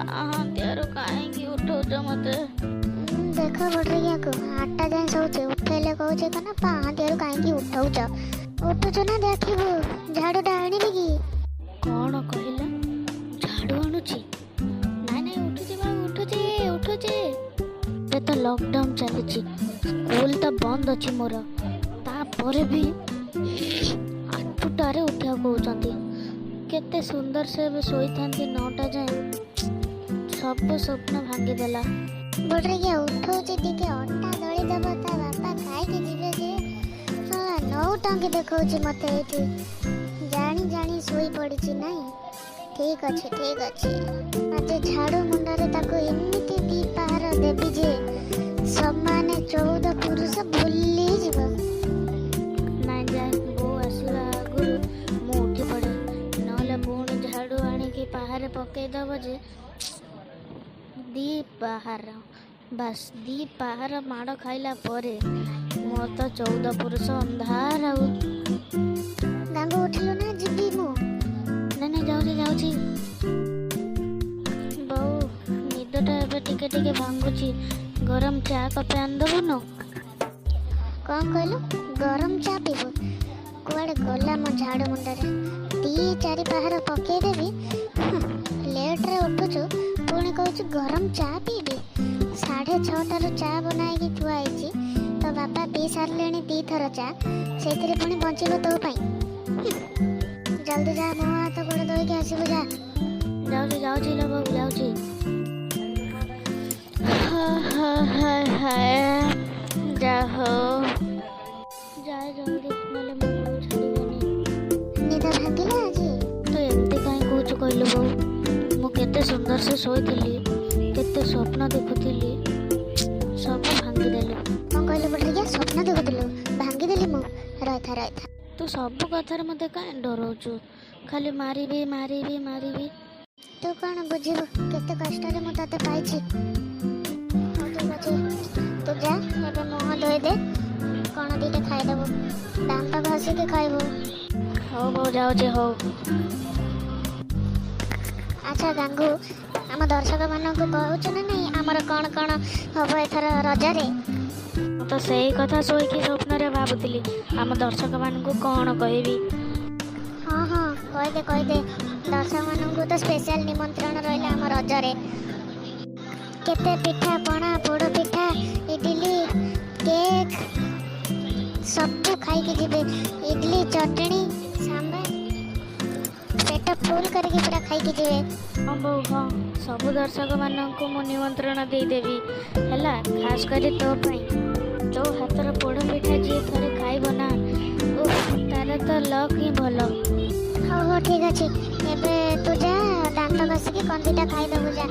ପାହାନ୍ତିଆରୁ କାହିଁକି ଉଠଉଛ ମତେ? देख बड्रिया को 8टा जाए सोचे उठेले कहूचे कना पाहांतियारू काहेकी उठौच उठुच ना देखिबो झाड़ूटा आनिबी की कौन कहला? झाड़ू आणुची? नाई नाई उठुची बाबू उठुची उठुची। ये तो लॉकडाउन चलीची, स्कूल तो बंद अच्छी मोर, तापर भी 8टारे उठा कहते। केते सुंदर से शोई था 9टा जाए, सब स्वप्न भांगीदेला। बड्रिया उठौचे टिके अट्टा दळी दब ता बापा खाइके जिबे जे साला 9 टंकी देखौची मते एठी जानी जानी सोई पड़ीची नाही। ठीक अछि आज झाड़ू मुंडरे ताको एमिति दी पहार देबी जे सब माने 14 पुरुष भूली जिवो। नाई जा बो आसवा आगुरु मु उठी पड़े, नहले पुणी झाड़ू आनिकी पहारे पकई दब जे दी पहार बस दी पहार माड़ खाइला परे मोर तो 14 पुरुष अंधार आउ। गांगो उठिलो ना जिबी मु नहीं जाऊची बहु निदटा एबे टिके टिके भांगुची। गरम चा कपे आन दबु न? कौन कहलो गरम चा पीबो? कुआडे गला मो झाड़ू मुंडरे 3-4 पहार पकई देबी। लेट रे उठुछु पुणी कहूछु गरम चा पीबी। 6:30 चा बनाई थुआई तो बापा पी सारे 2 थर चा से पुणी बचल तो जल्दी जा मुँह हाथ गोड़ धोई के आसबू जा। जाऊची लो बाबू जाऊची। जाहो जाए जल्दी नले मो छाड़ीबेनी। निद भांगिला आजी तो एमती काहे कहूछु कहलु बहु? मु केते सुंदर से सोईथिली, केते स्वप्न देखुथिली, सब भांगी देलु। कौन कहलु बड्रिया स्वप्न देखुथिलु? भांगी देली मु रहथा तू सब कथार मते काहे डरौछु? खाली मारिबी। तू कौन बुझिबो केते कष्ट रे मु तते पाइछि। ठीक अछि तू जा एबे मुंह धोई दे, कौन दीटे खाइ देबो, दांत घसी के खाइबो। हो बहु जाऊची हो। अच्छा गांगू आम दर्शक मानक कहूच ना नहीं आमर कौन कौन हम एथर रजरे? तो सही कथा शोईकी स्वप्न रे भाबुतिली आम दर्शक मानकु कौन कहबी। हाँ कहीदे दर्शक मानक तो स्पेशल निमंत्रण रहा आम रजरे। केते पिठा पणा पोड़ पिठा इडली केक सब खाई जिबे। इडली चटनी सांबर पेट फुल करके पूरा खाई जिबे। हाँ बहु हाँ सब दर्शक मानकु मु निमंत्रण देदेवी हैला, खास करी तो पई तो हाथर पोड़ पिठा जी थरे खाइब ना तार तो लक ही भल। हो ठीक अच्छे एबे तू जा दांत घसिकी कंदीटा खाई देबु जा।